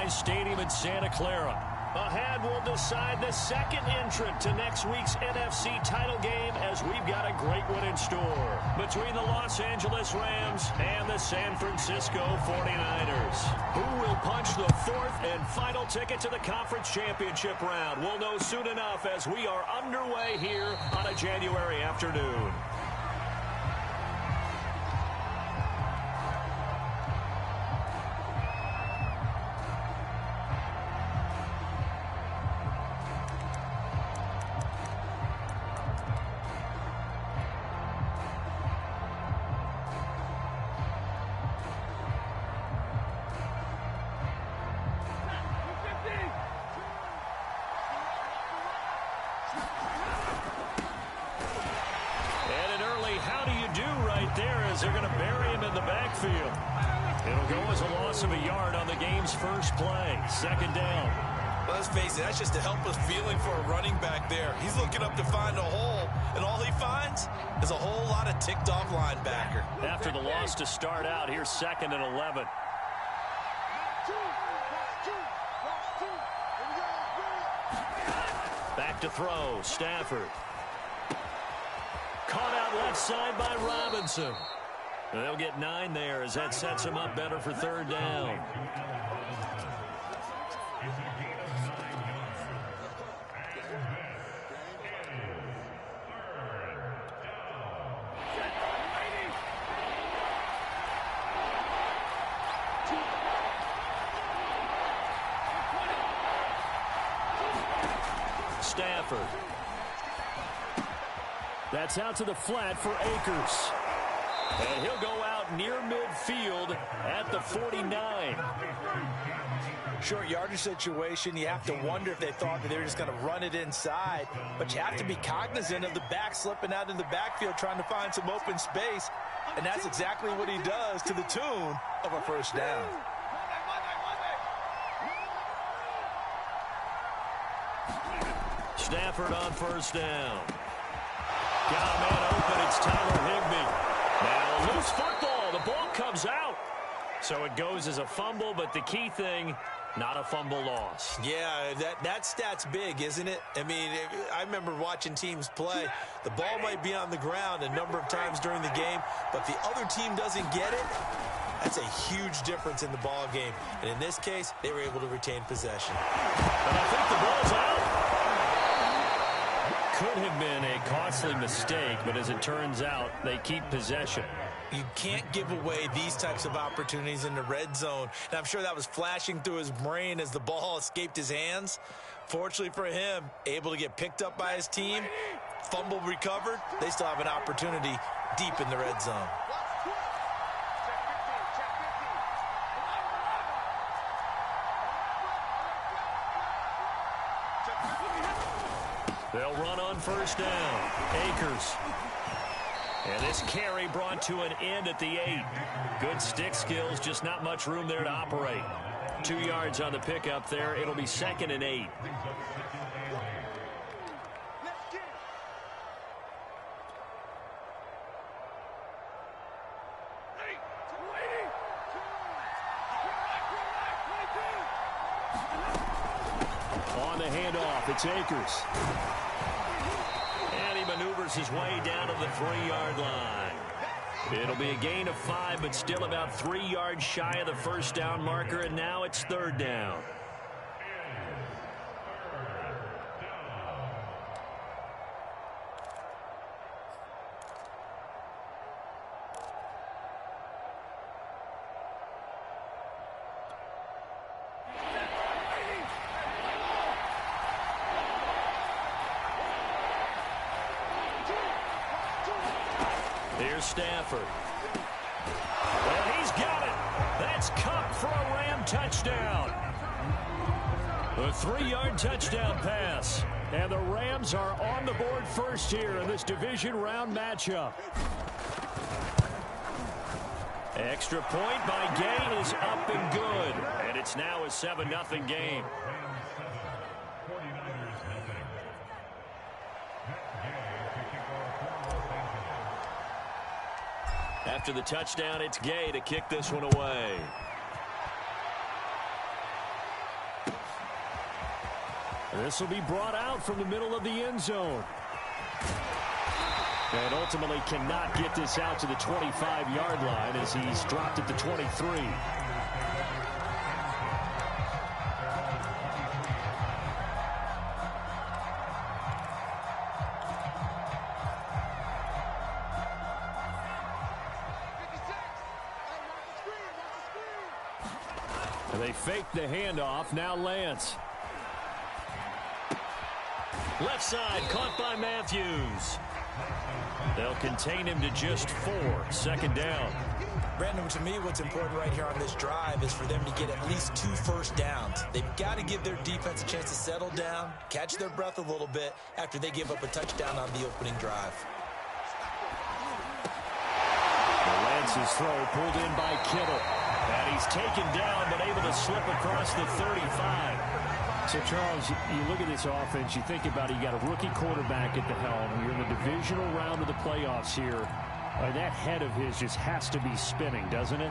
Enterprise Stadium in Santa Clara. Ahead, we'll decide the second entrant to next week's NFC title game as we've got a great one in store between the Los Angeles Rams and the San Francisco 49ers. Who will punch the fourth and final ticket to the conference championship round? We'll know soon enough as we are underway here on a January afternoon. They're going to bury him in the backfield. It'll go as a loss of a yard on the game's first play. Second down. Well, let's face it, that's just a helpless feeling for a running back there. He's looking up to find a hole, and all he finds is a whole lot of ticked-off linebacker. After the loss to start out, here's 2nd and 11. Back to throw, Stafford. Caught out left side by Robinson. They'll get 9 there as that sets him up better for third down. Stafford. That's out to the flat for Akers. And he'll go out near midfield at the 49. Short yardage situation, you have to wonder if they thought that they were just going to run it inside. But you have to be cognizant of the back slipping out in the backfield trying to find some open space. And that's exactly what he does to the tune of a first down. Stafford on first down. Got a man open. It's Tyler Higbee. Now a loose football. The ball comes out. So it goes as a fumble, but the key thing, not a fumble loss. Yeah, that stat's big, isn't it? I mean, I remember watching teams play. The ball might be on the ground a number of times during the game, but the other team doesn't get it. That's a huge difference in the ball game. And in this case, they were able to retain possession. And I think the ball's out. Could have been a costly mistake, but as it turns out, they keep possession. You can't give away these types of opportunities in the red zone. And I'm sure that was flashing through his brain as the ball escaped his hands. Fortunately for him, able to get picked up by his team, fumble recovered. They still have an opportunity deep in the red zone. They'll run on first down. Akers. And this carry brought to an end at the 8. Good stick skills, just not much room there to operate. 2 yards on the pickup there. It'll be 2nd and 8. On the handoff, it's Akers. And he maneuvers his way down to the 3-yard line. It'll be a gain of 5, but still about 3 yards shy of the first down marker, and now it's third down. Here's Stafford. And he's got it. That's Cup for a Ram touchdown. A 3-yard touchdown pass. And the Rams are on the board first here in this division round matchup. Extra point by Gay is up and good. And it's now a 7-0 game. After the touchdown, it's Gay to kick this one away. This will be brought out from the middle of the end zone. And ultimately cannot get this out to the 25-yard line as he's dropped at the 23. And they fake the handoff. Now Lance. Left side, caught by Matthews. They'll contain him to just 4. Second down. Brandon, to me, what's important right here on this drive is for them to get at least 2 first downs. They've got to give their defense a chance to settle down, catch their breath a little bit after they give up a touchdown on the opening drive. Lance's throw pulled in by Kittle. And he's taken down, but able to slip across the 35. So, Charles, you look at this offense, you think about it, you got a rookie quarterback at the helm. You're in the divisional round of the playoffs here. That head of his just has to be spinning, doesn't it?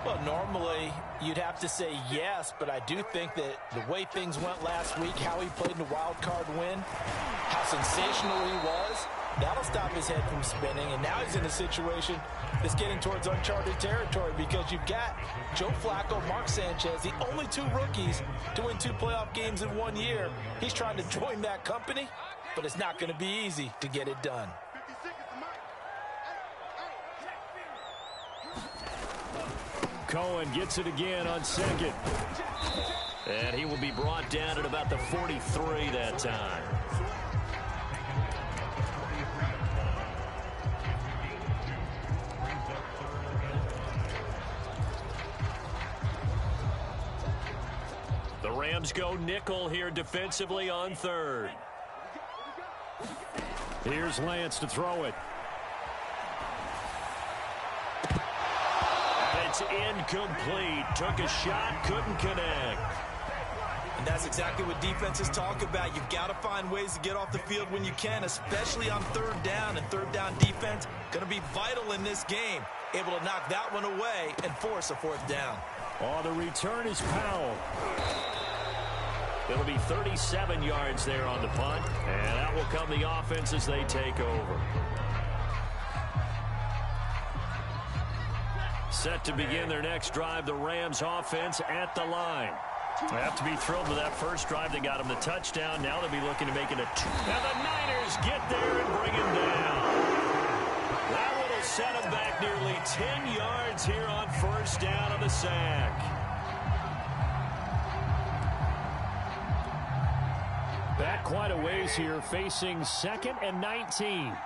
Well, normally you'd have to say yes, but I do think that the way things went last week, how he played in the wild card win, how sensational he was, that'll stop his head from spinning. And now he's in a situation that's getting towards uncharted territory because you've got Joe Flacco, Mark Sanchez, the only 2 rookies to win 2 playoff games in 1 year. He's trying to join that company, but it's not going to be easy to get it done. Cohen gets it again on second. And he will be brought down at about the 43 that time. The Rams go nickel here defensively on 3rd. Here's Lance to throw it. And it's incomplete. Took a shot, couldn't connect. And that's exactly what defenses talk about. You've got to find ways to get off the field when you can, especially on 3rd down. And 3rd down defense going to be vital in this game. Able to knock that one away and force a 4th down. Oh, the return is Powell. It'll be 37 yards there on the punt. And out will come the offense as they take over. Set to begin their next drive, the Rams offense at the line. They have to be thrilled with that first drive. They got him the touchdown. Now they'll be looking to make it a 2. Now the Niners get there and bring him down. That one will set him back nearly 10 yards here on 1st down on the sack. Back quite a ways here, facing 2nd and 19.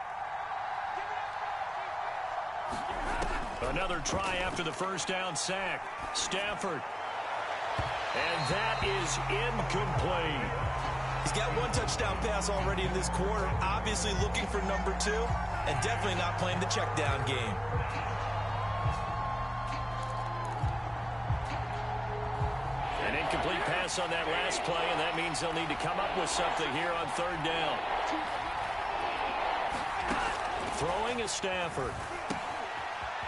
Another try after the first down sack. Stafford. And that is incomplete. He's got 1 touchdown pass already in this quarter. Obviously looking for number 2. And definitely not playing the check down game. An incomplete pass on that last play, and that means they'll need to come up with something here on 3rd down. Throwing is Stafford.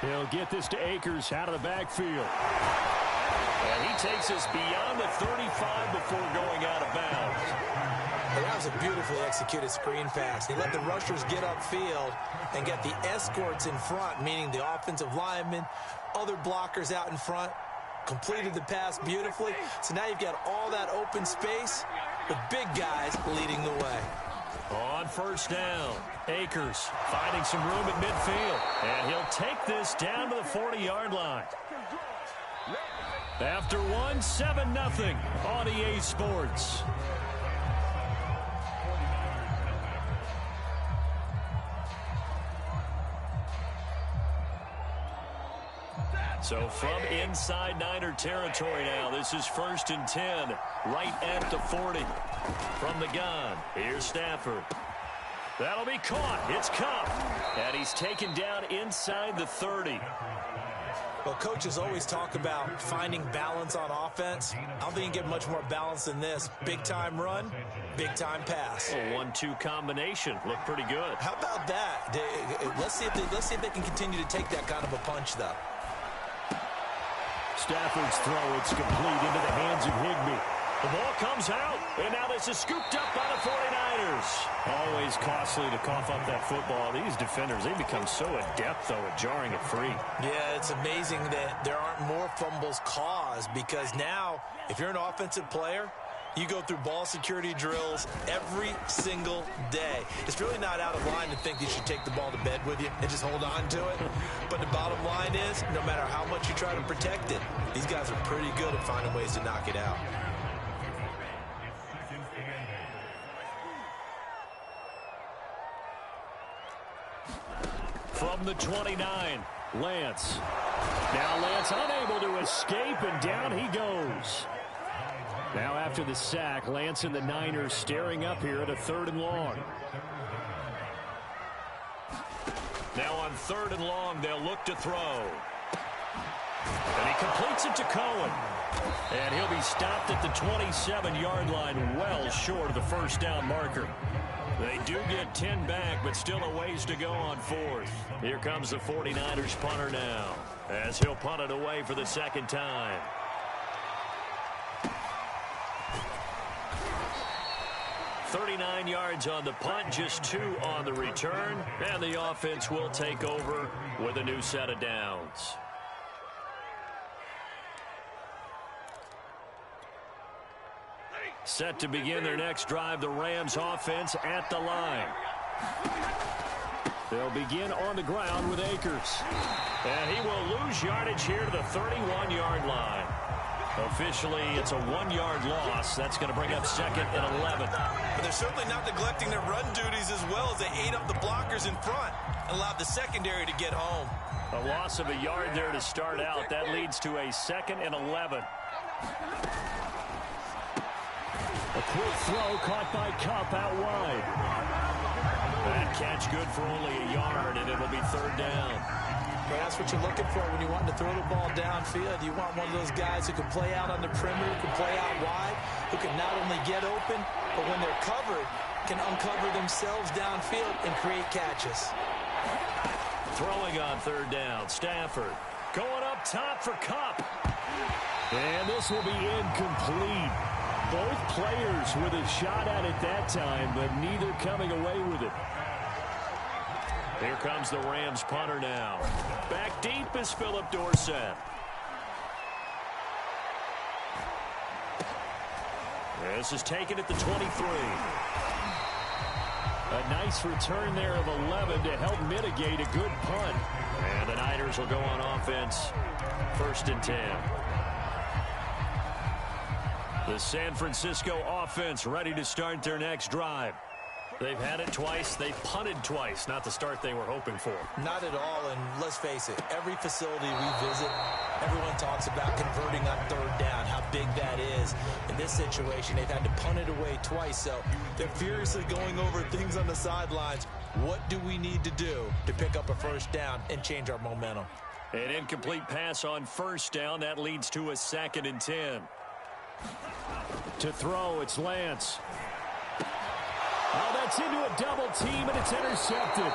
He'll get this to Akers out of the backfield. And he takes us beyond the 35 before going out of bounds. Well, that was a beautifully executed screen pass. He let the rushers get upfield and get the escorts in front, meaning the offensive linemen, other blockers out in front, completed the pass beautifully. So now you've got all that open space with big guys leading the way. On 1st down, Akers finding some room at midfield. And he'll take this down to the 40-yard line. After 7-0 on EA Sports. So from inside Niner territory now, this is 1st and 10, right at the 40. From the gun, here's Stafford. That'll be caught. It's Kupp. And he's taken down inside the 30. Well, coaches always talk about finding balance on offense. I don't think you get much more balance than this. Big-time run, big-time pass. A 1-2 combination. Looked pretty good. How about that? Let's see if they can continue to take that kind of a punch, though. Stafford's throw, it's complete into the hands of Higbee. The ball comes out. And now this is scooped up by the 49ers. Always costly to cough up that football. These defenders, they become so adept, though, at jarring it free. Yeah, it's amazing that there aren't more fumbles caused, because now, if you're an offensive player, you go through ball security drills every single day. It's really not out of line to think you should take the ball to bed with you and just hold on to it. But the bottom line is, no matter how much you try to protect it, these guys are pretty good at finding ways to knock it out. From the 29, Lance. Now Lance unable to escape, and down he goes. Now after the sack, Lance and the Niners staring up here at a 3rd and long. Now on 3rd and long, they'll look to throw. And he completes it to Cohen. And he'll be stopped at the 27-yard line, well short of the first down marker. They do get 10 back, but still a ways to go on 4th. Here comes the 49ers punter now, as he'll punt it away for the 2nd time. $39 yards on the punt, just 2 on the return, and the offense will take over with a new set of downs. Set to begin their next drive, the Rams offense at the line. They'll begin on the ground with Akers. And he will lose yardage here to the 31-yard line. Officially, it's a 1-yard loss. That's going to bring up 2nd and 11. But they're certainly not neglecting their run duties as well, as they ate up the blockers in front and allowed the secondary to get home. A loss of a yard there to start out. That leads to a 2nd and 11. A quick throw caught by Kupp out wide. That catch good for only a yard, and it'll be 3rd down. Well, that's what you're looking for when you want to throw the ball downfield. You want one of those guys who can play out on the perimeter, who can play out wide, who can not only get open, but when they're covered, can uncover themselves downfield and create catches. Throwing on 3rd down, Stafford going up top for Kupp. And this will be incomplete. Both players with a shot at it that time, but neither coming away with it. Here comes the Rams punter now. Back deep is Philip Dorsett. This is taken at the 23. A nice return there of 11 to help mitigate a good punt. And the Niners will go on offense. 1st and 10. The San Francisco offense ready to start their next drive. They've had it twice. They've punted twice. Not the start they were hoping for. Not at all, and let's face it, every facility we visit, everyone talks about converting on 3rd down, how big that is. In this situation, they've had to punt it away twice, so they're furiously going over things on the sidelines. What do we need to do to pick up a 1st down and change our momentum? An incomplete pass on 1st down. That leads to a 2nd and 10. To throw, it's Lance. Oh, that's into a double team, and it's intercepted.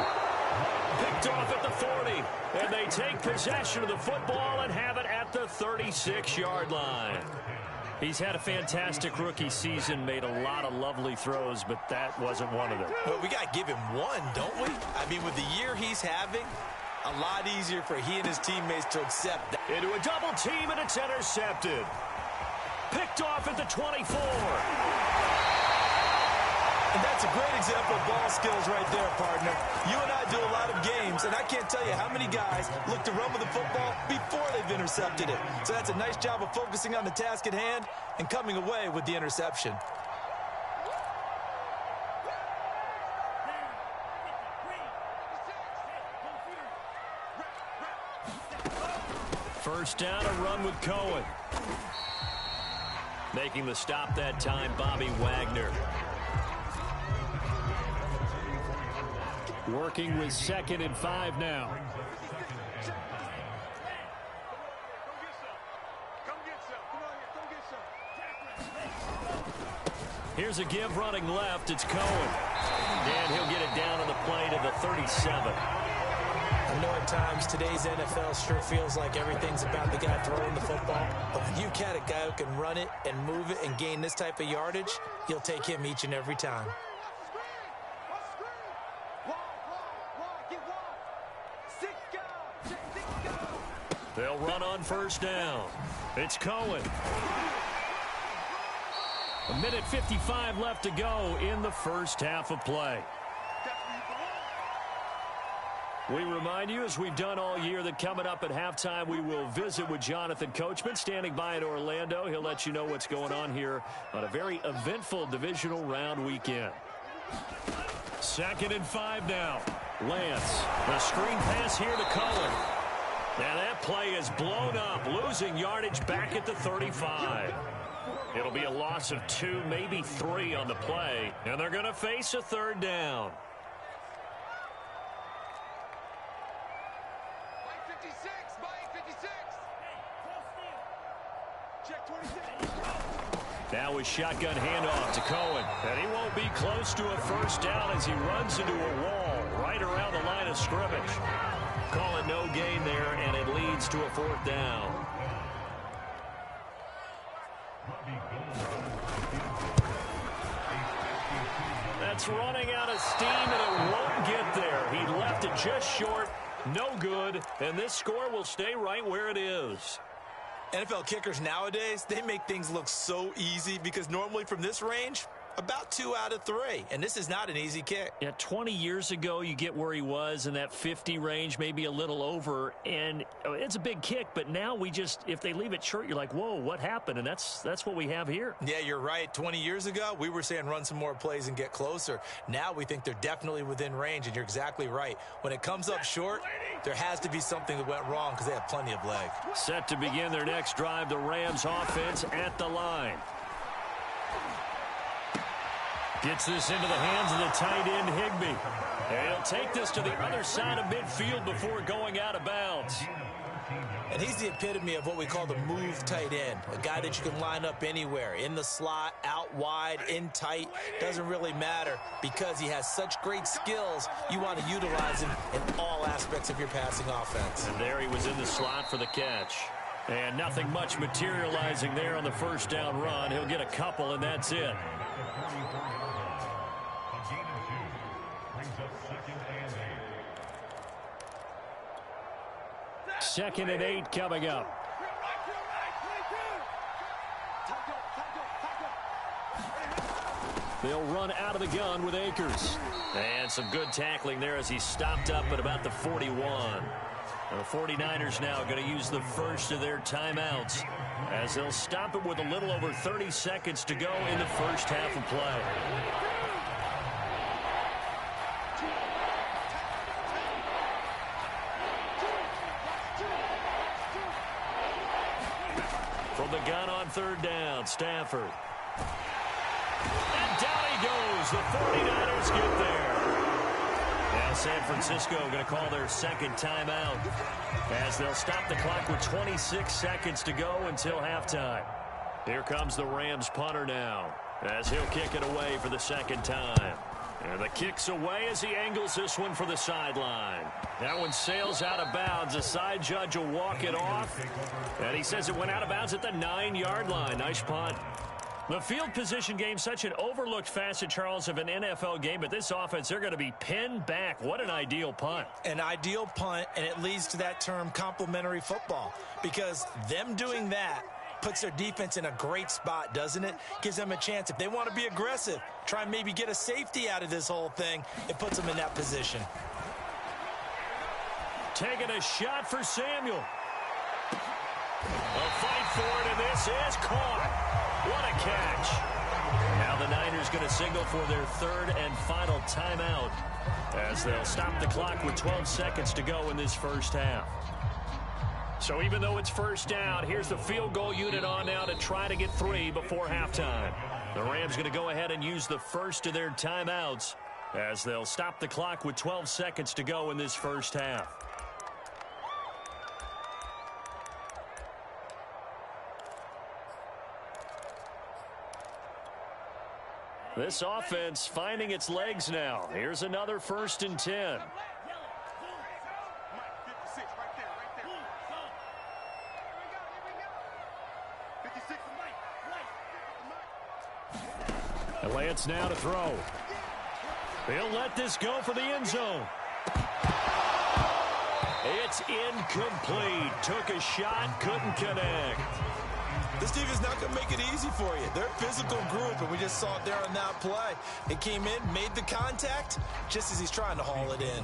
Picked off at the 40, and they take possession of the football and have it at the 36-yard line. He's had a fantastic rookie season, made a lot of lovely throws, but that wasn't one of them. Well, we got to give him one, don't we? I mean, with the year he's having, a lot easier for he and his teammates to accept that. Into a double team, and it's intercepted. Picked off at the 24. And that's a great example of ball skills right there, partner. You and I do a lot of games, and I can't tell you how many guys look to run with the football before they've intercepted it. So that's a nice job of focusing on the task at hand and coming away with the interception. First down, a run with Cohen. Making the stop that time, Bobby Wagner. Working with 2nd and 5 now. Here's a give running left. It's Cohen. And he'll get it down on the play to the 37. I know at times today's NFL sure feels like everything's about the guy throwing the football. But when you've got a guy who can run it and move it and gain this type of yardage, you'll take him each and every time. They'll run on first down. It's Cohen. 1:55 left to go in the first half of play. We remind you, as we've done all year, that coming up at halftime, we will visit with Jonathan Coachman, standing by in Orlando. He'll let you know what's going on here on a very eventful divisional round weekend. 2nd and 5 now. Lance, the screen pass here to Cohen. And that play is blown up, losing yardage back at the 35. It'll be a loss of 2, maybe 3 on the play, and they're going to face a 3rd down. Now a shotgun handoff to Cohen. And he won't be close to a first down as he runs into a wall right around the line of scrimmage. Call it no gain there, and it leads to a 4th down. That's running out of steam, and it won't get there. He left it just short. No good, and this score will stay right where it is. NFL kickers nowadays, they make things look so easy because normally from this range, about 2 out of 3. And this is not an easy kick. Yeah, 20 years ago, you get where he was in that 50 range, maybe a little over. And it's a big kick, but now we just, if they leave it short, you're like, whoa, what happened? And that's what we have here. Yeah, you're right. 20 years ago, we were saying run some more plays and get closer. Now we think they're definitely within range, and you're exactly right. When it comes up short, there has to be something that went wrong because they have plenty of leg. Set to begin their next drive, the Rams offense at the line. Gets this into the hands of the tight end, Higbee. And he'll take this to the other side of midfield before going out of bounds. And he's the epitome of what we call the move tight end. A guy that you can line up anywhere. In the slot, out wide, in tight. Doesn't really matter because he has such great skills. You want to utilize him in all aspects of your passing offense. And there he was in the slot for the catch. And nothing much materializing there on the first down run. He'll get a couple, and that's it. 2nd and 8 coming up. They'll run out of the gun with Akers. And some good tackling there as he stopped up at about the 41. The 49ers now going to use the first of their timeouts as they'll stop it with a little over 30 seconds to go in the first half of play. From the gun on 3rd down, Stafford. And down he goes. The 49ers get there. Now San Francisco going to call their 2nd timeout as they'll stop the clock with 26 seconds to go until halftime. Here comes the Rams punter now as he'll kick it away for the 2nd time. And the kick's away as he angles this one for the sideline. That one sails out of bounds. The side judge will walk it off. And he says it went out of bounds at the 9-yard line. Nice punt. The field position game, such an overlooked facet, Charles, of an NFL game. But this offense, they're going to be pinned back. What an ideal punt. An ideal punt, and it leads to that term complementary football. Because them doing that puts their defense in a great spot, doesn't it? Gives them a chance. If they want to be aggressive, try and maybe get a safety out of this whole thing, it puts them in that position. Taking a shot for Samuel. A fight for it, and this is caught. What a catch. Now the Niners going to signal for their 3rd and final timeout as they'll stop the clock with 12 seconds to go in this first half. So even though it's first down, here's the field goal unit on now to try to get 3 before halftime. The Rams going to go ahead and use the first of their timeouts as they'll stop the clock with 12 seconds to go in this first half. This offense finding its legs now. Here's another 1st and 10. And Lance now to throw. He'll let this go for the end zone. It's incomplete. Took a shot, couldn't connect. This team is not going to make it easy for you. They're a physical group, and we just saw it there on that play. It came in, made the contact, just as he's trying to haul it in.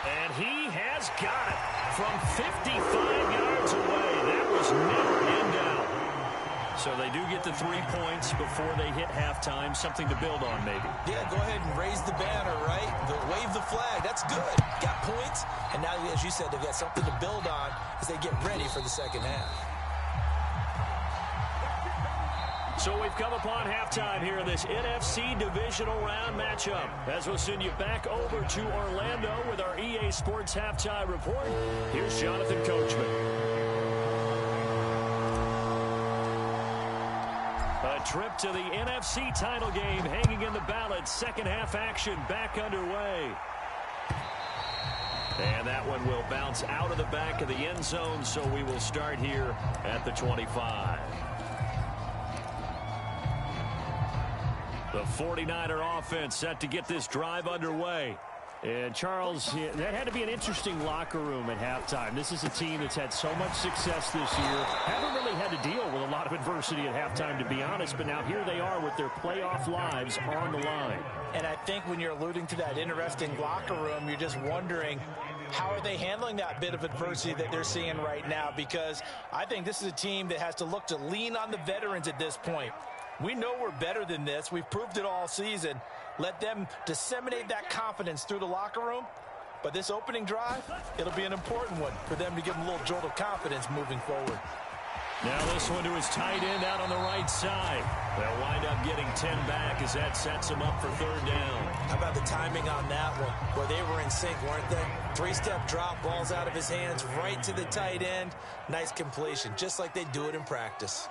And he has got it from 55 yards away. That was never in doubt. So they do get the 3 points before they hit halftime. Something to build on, maybe. Yeah, go ahead and raise the banner, right? Wave the flag. That's good. Got points. And now, as you said, they've got something to build on as they get ready for the second half. So we've come upon halftime here in this NFC divisional round matchup. As we'll send you back over to Orlando with our EA Sports Halftime Report. Here's Jonathan Coachman. A trip to the NFC title game hanging in the balance. Second half action back underway. And that one will bounce out of the back of the end zone, so we will start here at the 25. The 49er offense set to get this drive underway. And, Charles, that had to be an interesting locker room at halftime. This is a team that's had so much success this year. Haven't really had to deal with a lot of adversity at halftime, to be honest. But now here they are with their playoff lives on the line. And I think when you're alluding to that interesting locker room, you're just wondering, how are they handling that bit of adversity that they're seeing right now? Because I think this is a team that has to look to lean on the veterans at this point. We know we're better than this. We've proved it all season. Let them disseminate that confidence through the locker room. But this opening drive, it'll be an important one for them to give them a little jolt of confidence moving forward. Now this one to his tight end out on the right side. They'll wind up getting 10 back as that sets them up for third down. How about the timing on that one? Well, they were in sync, weren't they? Three-step drop, balls out of his hands, right to the tight end. Nice completion, just like they do it in practice.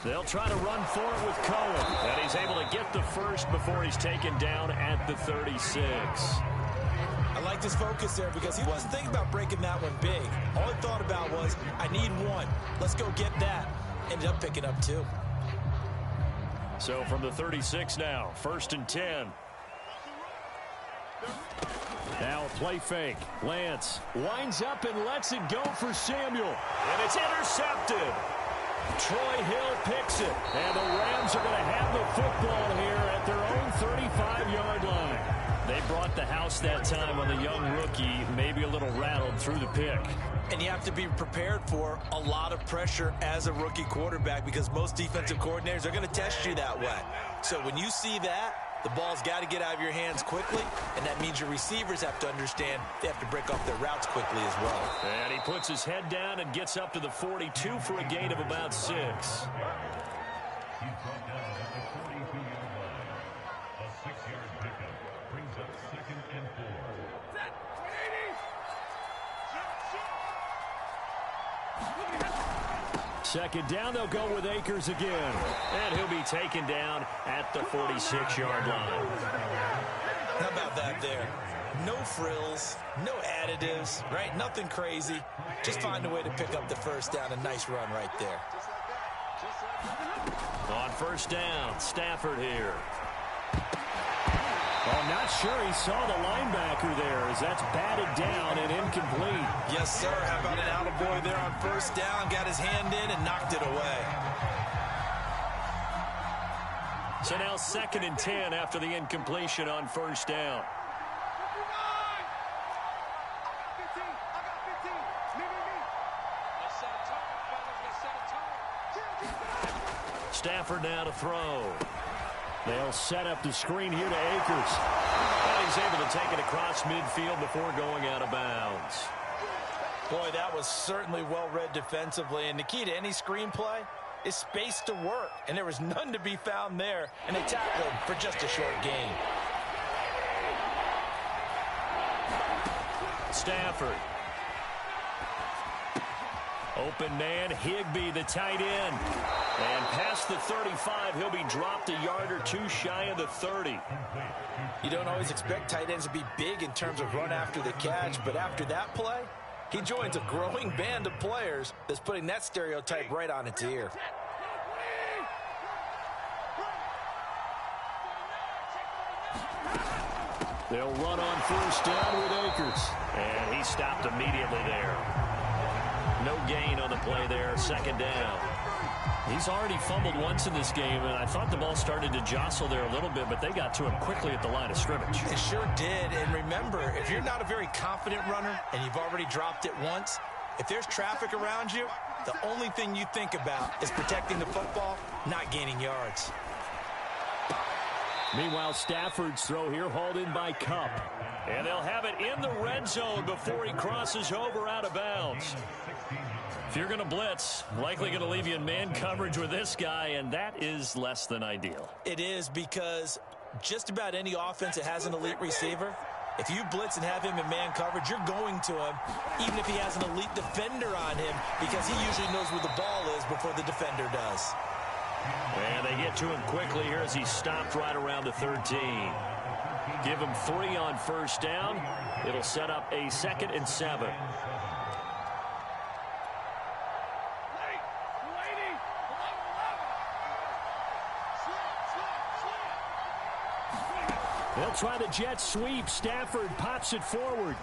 They'll try to run for it with Cohen. And he's able to get the first before he's taken down at the 36. I liked his focus there because he wasn't thinking about breaking that one big. All he thought about was, I need one. Let's go get that. Ended up picking up 2. So from the 36 now, 1st and 10. Now a play fake. Lance winds up and lets it go for Samuel. And it's intercepted. Troy Hill picks it. And the Rams are going to have the football here at their own 35-yard line. They brought the house that time on the young rookie, maybe a little rattled through the pick. And you have to be prepared for a lot of pressure as a rookie quarterback because most defensive coordinators are going to test you that way. So when you see that, the ball's got to get out of your hands quickly, and that means your receivers have to understand they have to break off their routes quickly as well. And he puts his head down and gets up to the 42 for a gain of about 6. Second down, they'll go with Akers again. And he'll be taken down at the 46-yard line. How about that there? No frills, no additives, right? Nothing crazy. Just find a way to pick up the first down. A nice run right there. On first down, Stafford here. Well, I'm not sure he saw the linebacker there as that's batted down and incomplete. Yes, sir. How about an attaboy there on first down? Got his hand in and knocked it away. So now 2nd and 10 after the incompletion on first down. Stafford now to throw. They'll set up the screen here to Akers. And he's able to take it across midfield before going out of bounds. Boy, that was certainly well read defensively. And the key to any screenplay is space to work. And there was none to be found there. And they tackled for just a short gain. Stafford. Open man, Higbee, the tight end. And past the 35, he'll be dropped a yard or two shy of the 30. You don't always expect tight ends to be big in terms of run after the catch, but after that play, he joins a growing band of players that's putting that stereotype right on its ear. They'll run on first down with Akers. And he stopped immediately there. No gain on the play there, second down. He's already fumbled once in this game, and I thought the ball started to jostle there a little bit, but they got to him quickly at the line of scrimmage. It sure did, and remember, if you're not a very confident runner and you've already dropped it once, if there's traffic around you, the only thing you think about is protecting the football, not gaining yards. Meanwhile, Stafford's throw here hauled in by Kupp. And they'll have it in the red zone before he crosses over out of bounds. If you're going to blitz, likely going to leave you in man coverage with this guy, and that is less than ideal. It is, because just about any offense that has an elite receiver, if you blitz and have him in man coverage, you're going to him, even if he has an elite defender on him, because he usually knows where the ball is before the defender does. And they get to him quickly here as he stopped right around the 13. Give him 3 on first down. It'll set up a 2nd and 7. They'll try the jet sweep. Stafford pops it forward.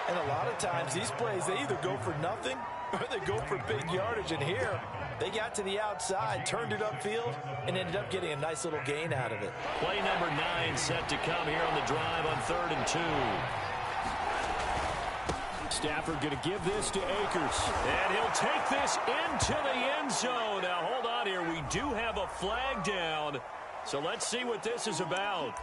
And a lot of times these plays, they either go for nothing or they go for big yardage. And here, they got to the outside, turned it upfield, and ended up getting a nice little gain out of it. Play number 9 set to come here on the drive on 3rd and 2. Stafford going to give this to Akers. And he'll take this into the end zone. Now, hold on here. We do have a flag down. So let's see what this is about.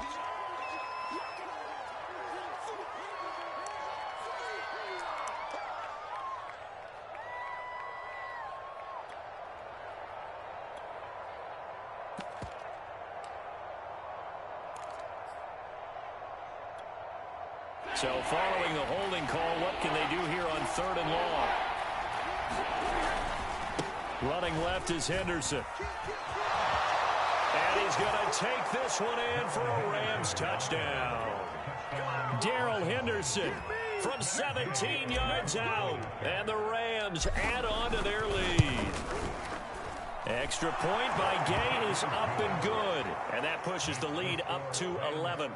So following the holding call, what can they do here on 3rd and long? Running left is Henderson. And he's going to take this one in for a Rams touchdown. Darrell Henderson from 17 yards out. And the Rams add on to their lead. Extra point by Gay is up and good. And that pushes the lead up to 11.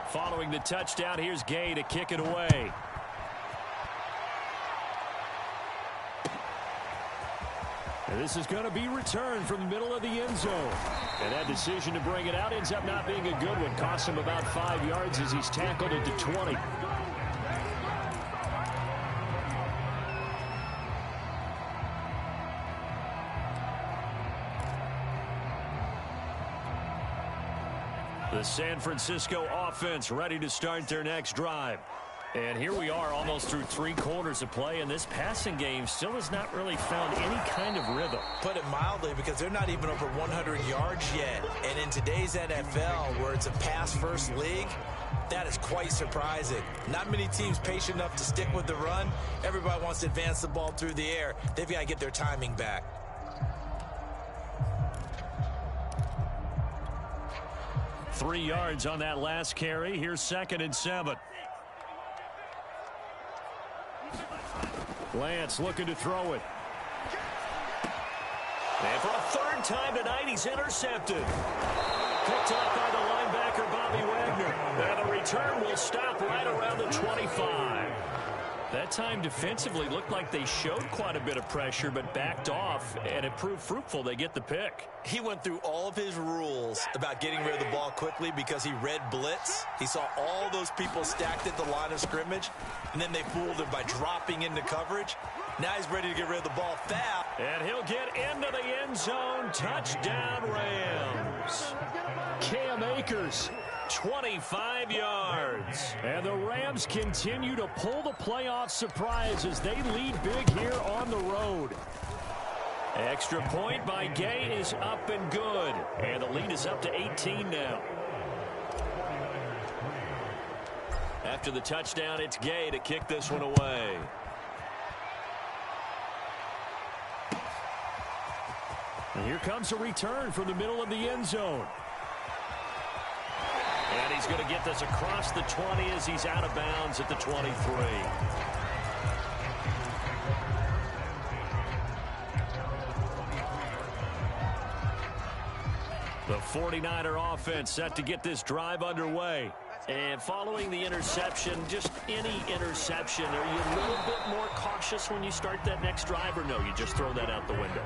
Following the touchdown, here's Gay to kick it away. And this is going to be returned from the middle of the end zone. And that decision to bring it out ends up not being a good one. Costs him about 5 yards as he's tackled at the 20. The San Francisco offense ready to start their next drive. And here we are almost through 3 quarters of play, and this passing game still has not really found any kind of rhythm. Put it mildly, because they're not even over 100 yards yet. And in today's NFL, where it's a pass-first league, that is quite surprising. Not many teams patient enough to stick with the run. Everybody wants to advance the ball through the air. They've got to get their timing back. Three yards on that last carry. Here's 2nd and 7. Lance looking to throw it. And for a 3rd time tonight, he's intercepted. Picked up by the linebacker, Bobby Wagner. And the return will stop right around the 25. That time defensively looked like they showed quite a bit of pressure but backed off, and it proved fruitful. They get the pick. He went through all of his rules about getting rid of the ball quickly because he read blitz. He saw all those people stacked at the line of scrimmage, and then they fooled him by dropping into coverage. Now he's ready to get rid of the ball fast. And he'll get into the end zone. Touchdown, Rams. Cam Akers, 25 yards. And the Rams continue to pull the playoff surprise as they lead big here on the road. Extra point by Gay is up and good. And the lead is up to 18 now. After the touchdown, it's Gay to kick this one away. And here comes a return from the middle of the end zone. And he's going to get this across the 20 as he's out of bounds at the 23. The 49er offense set to get this drive underway. And following the interception, just any interception, are you a little bit more cautious when you start that next drive, or no, you just throw that out the window?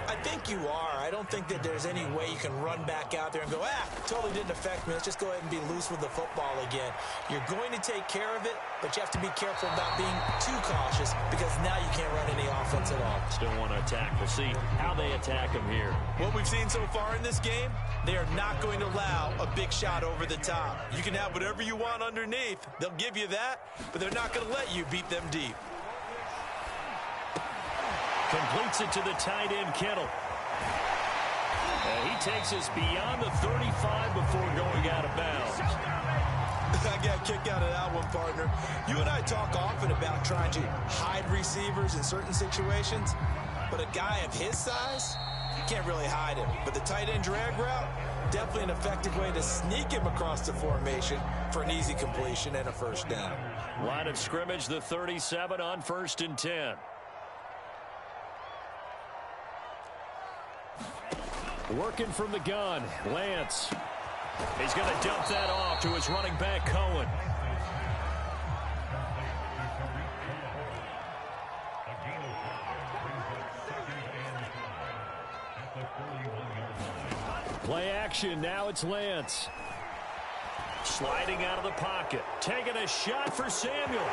I think you are. I don't think that there's any way you can run back out there and go, totally didn't affect me. Let's just go ahead and be loose with the football again. You're going to take care of it, but you have to be careful about being too cautious because now you can't run any offense at all. Still want to attack. We'll see how they attack him here. What we've seen so far in this game, they are not going to allow a big shot over the top. You can have whatever you want underneath. They'll give you that, but they're not going to let you beat them deep. Completes it to the tight end, Kittle. He takes us beyond the 35 before going out of bounds. I got a kick out of that one, partner. You and I talk often about trying to hide receivers in certain situations, but a guy of his size, you can't really hide him. But the tight end drag route, definitely an effective way to sneak him across the formation for an easy completion and a first down. Line of scrimmage, the 37 on 1st and 10. Working from the gun, Lance. He's going to dump that off to his running back, Cohen. Play action, now it's Lance. Sliding out of the pocket, taking a shot for Samuel.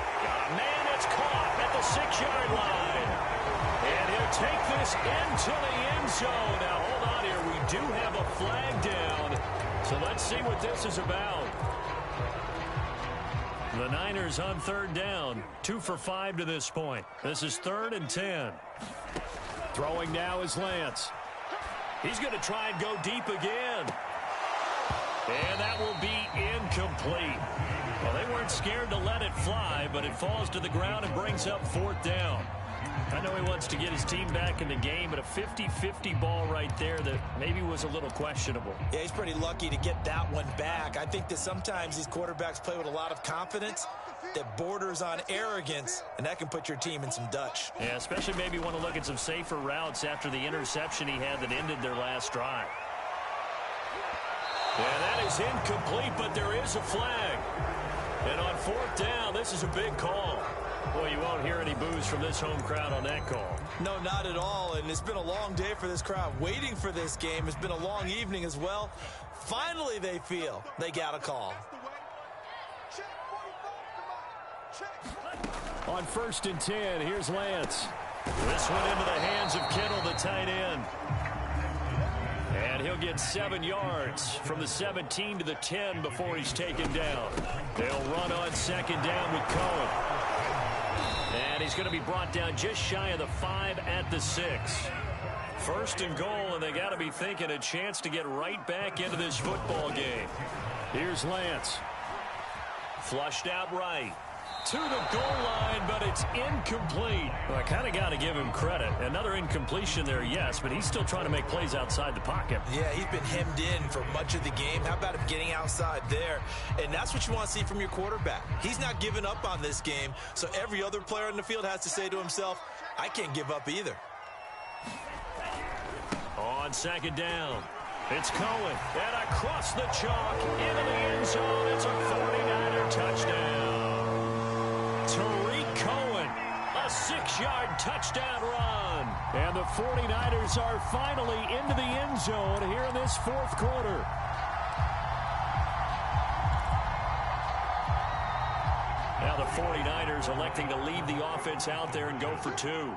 Man, it's caught at the 6-yard line. And he'll take this into the end zone. Now, hold on here. We do have a flag down. So let's see what this is about. The Niners on 3rd down. 2 for 5 to this point. This is 3rd and 10. Throwing now is Lance. He's going to try and go deep again. And that will be incomplete. Well, they weren't scared to let it fly, but it falls to the ground and brings up 4th down. I know he wants to get his team back in the game, but a 50-50 ball right there that maybe was a little questionable. Yeah, he's pretty lucky to get that one back. I think that sometimes these quarterbacks play with a lot of confidence that borders on arrogance, and that can put your team in some Dutch. Yeah, especially maybe want to look at some safer routes after the interception he had that ended their last drive. And that is incomplete, but there is a flag. And on 4th down, this is a big call. Boy, you won't hear any boos from this home crowd on that call. No, not at all. And it's been a long day for this crowd. Waiting for this game. It's been a long evening as well. Finally, they feel they got a call. On 1st and 10, here's Lance. This one into the hands of Kittle, the tight end. And he'll get 7 yards from the 17 to the 10 before he's taken down. They'll run on 2nd down with Cohen. And he's going to be brought down just shy of the 5 at the 6. 1st and goal, and they got to be thinking a chance to get right back into this football game. Here's Lance. Flushed out right. To the goal line, but it's incomplete. Well, I kind of got to give him credit. Another incompletion there, yes, but he's still trying to make plays outside the pocket. Yeah, he's been hemmed in for much of the game. How about him getting outside there? And that's what you want to see from your quarterback. He's not giving up on this game, so every other player in the field has to say to himself, I can't give up either. On 2nd down, it's Cohen. And across the chalk, into the end zone. It's a 49er touchdown. Tariq Cohen, a 6-yard touchdown run. And the 49ers are finally into the end zone here in this 4th quarter. Now the 49ers electing to leave the offense out there and go for 2.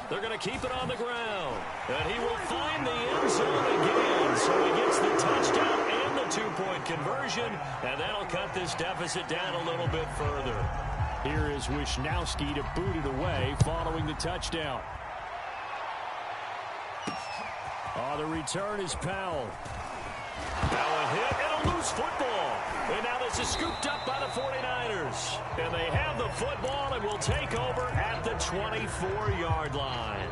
They're going to keep it on the ground. And he will find the end zone again. So he gets the touchdown and the two-point conversion, and that'll cut this deficit down a little bit further. Here is Wisnowski to boot it away following the touchdown. The return is Powell. Now a hit and a loose football. And now this is scooped up by the 49ers. And they have the football and will take over at the 24-yard line.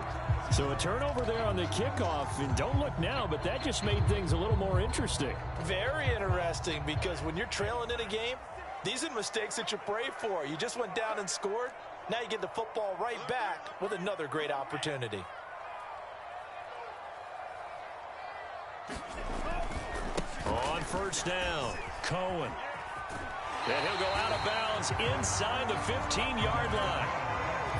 So a turnover there on the kickoff. And don't look now, but that just made things a little more interesting. Very interesting, because when you're trailing in a game, these are mistakes that you pray for. You just went down and scored. Now you get the football right back with another great opportunity. On first down, Cohen. And he'll go out of bounds inside the 15-yard line.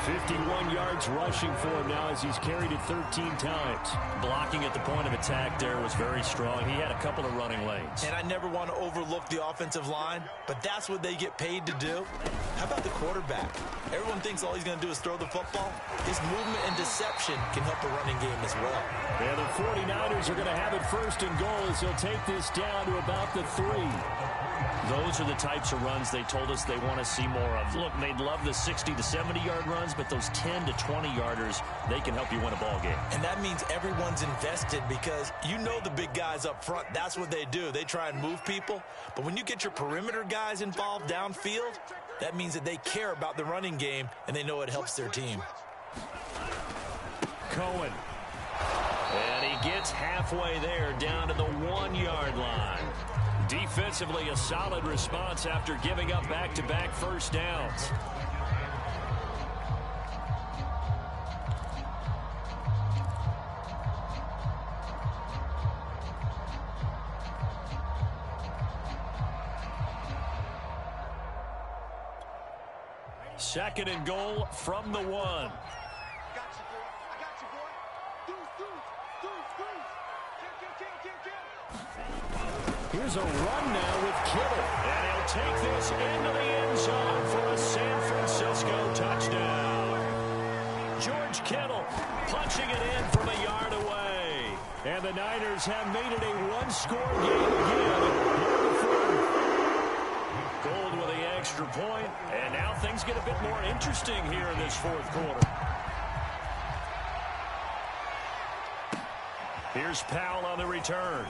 51 yards rushing for him now as he's carried it 13 times. Blocking at the point of attack there was very strong. He had a couple of running lanes. And I never want to overlook the offensive line, but that's what they get paid to do. How about the quarterback? Everyone thinks all he's going to do is throw the football. His movement and deception can help the running game as well. Yeah, the 49ers are going to have it first and goal as they'll take this down to about the 3. Those are the types of runs they told us they want to see more of. Look, they'd love the 60 to 70-yard runs, but those 10 to 20-yarders, they can help you win a ball game. And that means everyone's invested, because you know the big guys up front, that's what they do. They try and move people. But when you get your perimeter guys involved downfield, that means that they care about the running game, and they know it helps their team. Cohen. And he gets halfway there down to the 1-yard line. Defensively, a solid response after giving up back-to-back first downs. Second and goal from the 1. Here's a run now with Kittle. And he'll take this into the end zone for a San Francisco touchdown. George Kittle punching it in from a yard away. And the Niners have made it a one-score game again. Gold with the extra point. And now things get a bit more interesting here in this fourth quarter. Here's Powell on the return.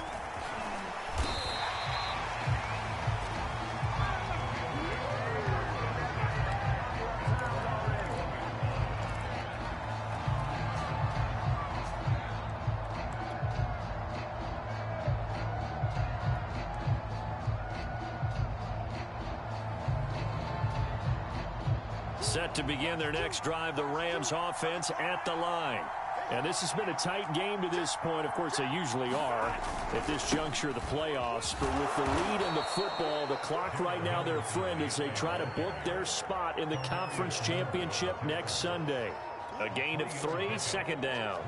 Set to begin their next drive, the Rams offense at the line. And this has been a tight game to this point. Of course, they usually are at this juncture of the playoffs. But with the lead in the football, the clock right now their friend as they try to book their spot in the conference championship next Sunday. A gain of 3, second down.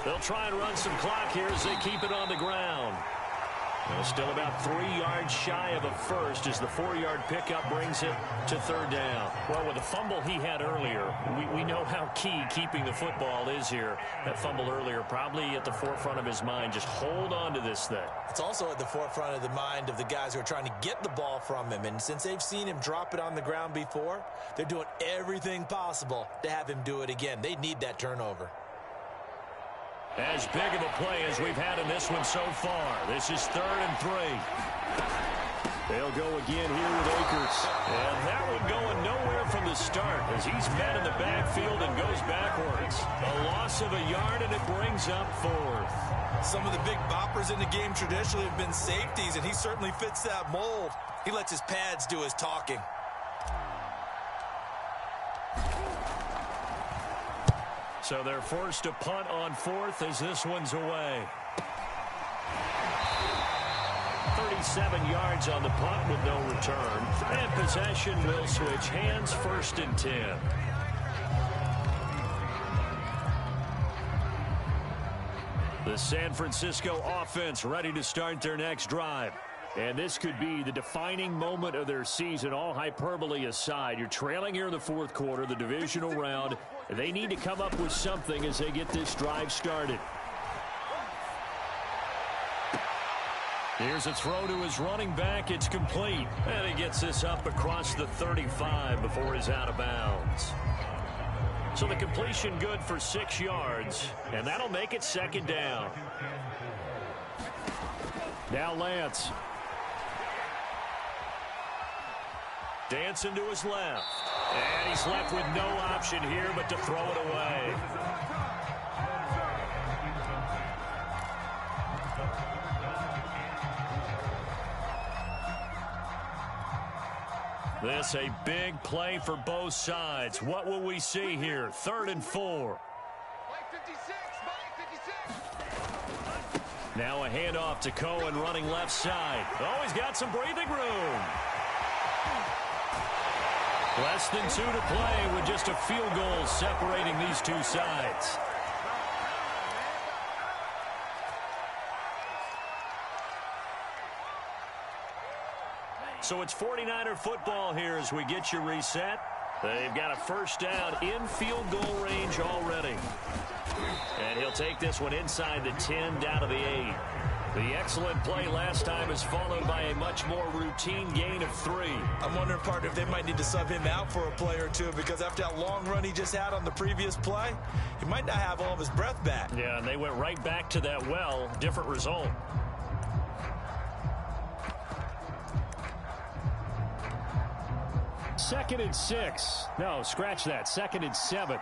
They'll try and run some clock here as they keep it on the ground. Well, still about 3 yards shy of a first as the 4-yard pickup brings it to third down. Well, with the fumble he had earlier, we know how key keeping the football is here. That fumble earlier probably at the forefront of his mind. Just hold on to this thing. It's also at the forefront of the mind of the guys who are trying to get the ball from him. And since they've seen him drop it on the ground before, they're doing everything possible to have him do it again. They need that turnover. As big of a play as we've had in this one so far. This is 3rd and 3. They'll go again here with Akers. And that one going nowhere from the start as he's met in the backfield and goes backwards. A loss of a yard, and it brings up 4th. Some of the big boppers in the game traditionally have been safeties, and he certainly fits that mold. He lets his pads do his talking. So they're forced to punt on 4th as this one's away. 37 yards on the punt with no return. And possession will switch hands, 1st and 10. The San Francisco offense ready to start their next drive. And this could be the defining moment of their season, all hyperbole aside. You're trailing here in the fourth quarter, the divisional round. They need to come up with something as they get this drive started. Here's a throw to his running back. It's complete. And he gets this up across the 35 before he's out of bounds. So the completion good for 6 yards, and that'll make it second down. Now Lance. Dancing to his left. And he's left with no option here but to throw it away. This a big play for both sides. What will we see here? 3rd and 4. Now a handoff to Cohen running left side. Oh, he's got some breathing room. Less than 2 to play with just a field goal separating these two sides. So it's 49er football here as we get you reset. They've got a first down in field goal range already. And he'll take this one inside the 10 down to the 8. The excellent play last time is followed by a much more routine gain of 3. I'm wondering, partner, if they might need to sub him out for a play or two, because after that long run he just had on the previous play, he might not have all of his breath back. Yeah, and they went right back to that well. Different result. Second and 6. No, scratch that. 2nd and 7.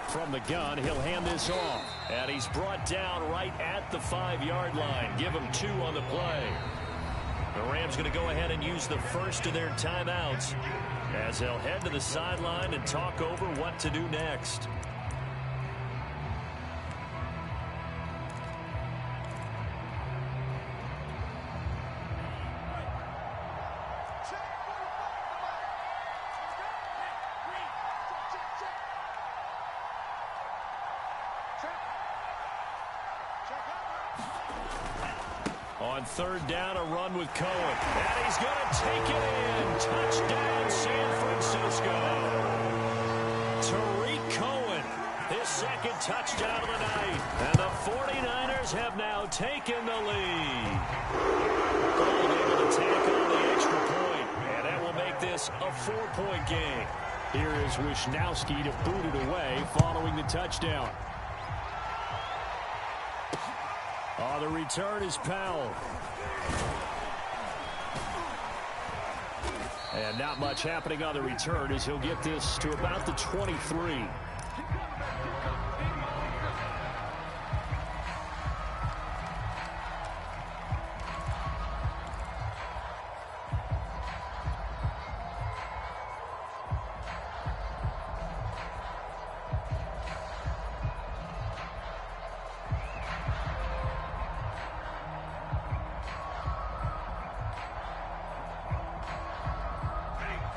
From the gun, he'll hand this off. And he's brought down right at the 5-yard line. Give him 2 on the play. The Rams going to go ahead and use the first of their timeouts as they'll head to the sideline and talk over what to do next. On 3rd down, a run with Cohen. And he's going to take it in. Touchdown, San Francisco. Tariq Cohen, his 2nd touchdown of the night. And the 49ers have now taken the lead. Gold able to tackle the extra point. And that will make this a 4-point game. Here is Wisnowski to boot it away following the touchdown. Oh, the return is Powell. And not much happening on the return as he'll get this to about the 23.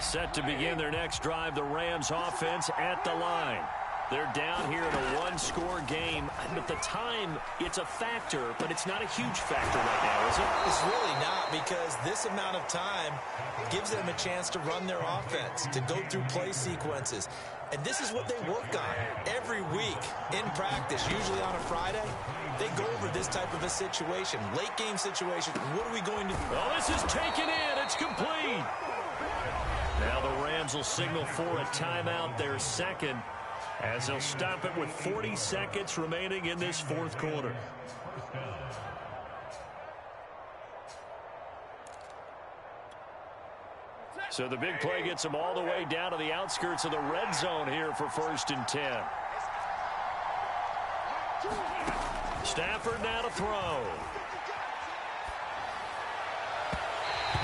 Set to begin their next drive, the Rams offense at the line. They're down here in a 1-score game. But the time, it's a factor, but it's not a huge factor right now, is it? It's really not, because this amount of time gives them a chance to run their offense, to go through play sequences. And this is what they work on every week in practice, usually on a Friday. They go over this type of a situation, late game situation. What are we going to do? Well, this is taken in. It's complete. Now the Rams will signal for a timeout, their 2nd, as they'll stop it with 40 seconds remaining in this 4th quarter. So the big play gets them all the way down to the outskirts of the red zone here for 1st and 10. Stafford now to throw.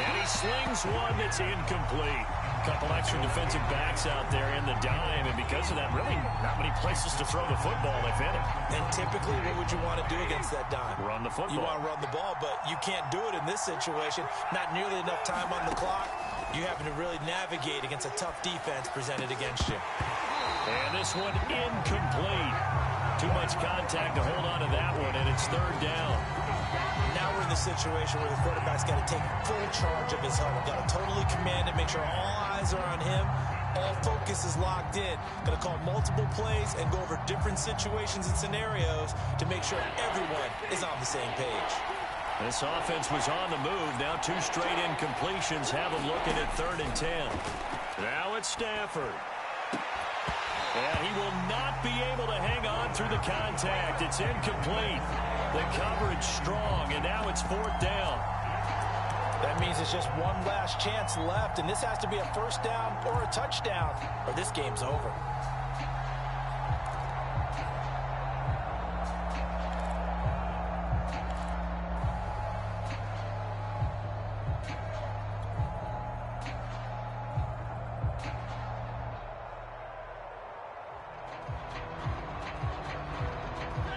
And he slings one that's incomplete. A couple extra defensive backs out there in the dime, and because of that, really not many places to throw the football, if any. And typically, what would you want to do against that dime? Run the football. You want to run the ball, but you can't do it in this situation. Not nearly enough time on the clock. You having to really navigate against a tough defense presented against you. And this one incomplete. Too much contact to hold on to that one, and it's third down. Now we're in the situation where the quarterback's got to take full charge of his huddle. Got to totally command it, make sure all eyes are on him. All focus is locked in. Going to call multiple plays and go over different situations and scenarios to make sure everyone is on the same page. This offense was on the move. Now two straight incompletions have them looking at 3rd and 10. Now it's Stafford. And he will not be able to hang on through the contact. It's incomplete. The coverage strong, and now it's 4th down. That means it's just one last chance left, and this has to be a first down or a touchdown, or this game's over.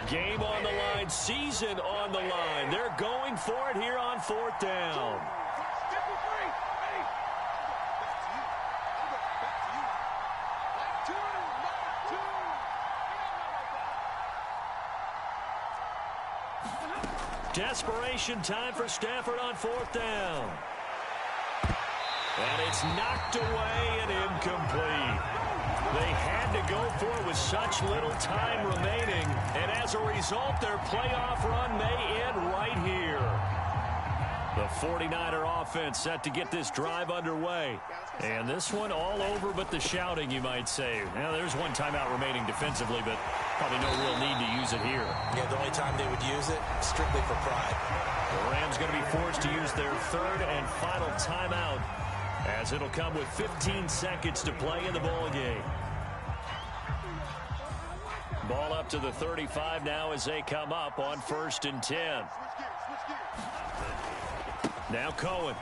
Game on the line, season on the line. They're going for it here on 4th down. Desperation time for Stafford on 4th down. And it's knocked away and incomplete. They had to go for it with such little time remaining, and as a result, their playoff run may end right here. The 49er offense set to get this drive underway. And this one all over but the shouting, you might say. Now, there's one timeout remaining defensively, but probably no real need to use it here. Yeah, the only time they would use it, strictly for pride. The Rams going to be forced to use their 3rd and final timeout, as it'll come with 15 seconds to play in the ball game. Ball up to the 35 now as they come up on 1st and 10. Now Cohen.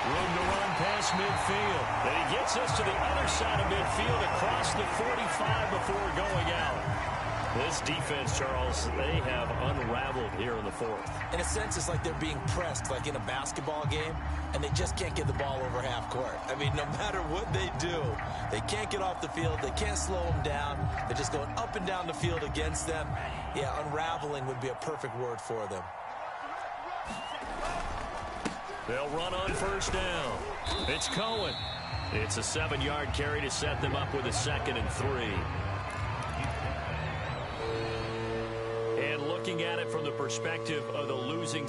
Room to run past midfield. And he gets us to the other side of midfield across the 45 before going out. This defense, Charles, they have unraveled here in the 4th. In a sense, it's like they're being pressed, like in a basketball game, and they just can't get the ball over half court. I mean, no matter what they do, they can't get off the field. They can't slow them down. They're just going up and down the field against them. Yeah, unraveling would be a perfect word for them. They'll run on 1st down. It's Cohen. It's a 7-yard carry to set them up with a 2nd and 3. And looking at it from the perspective of the losing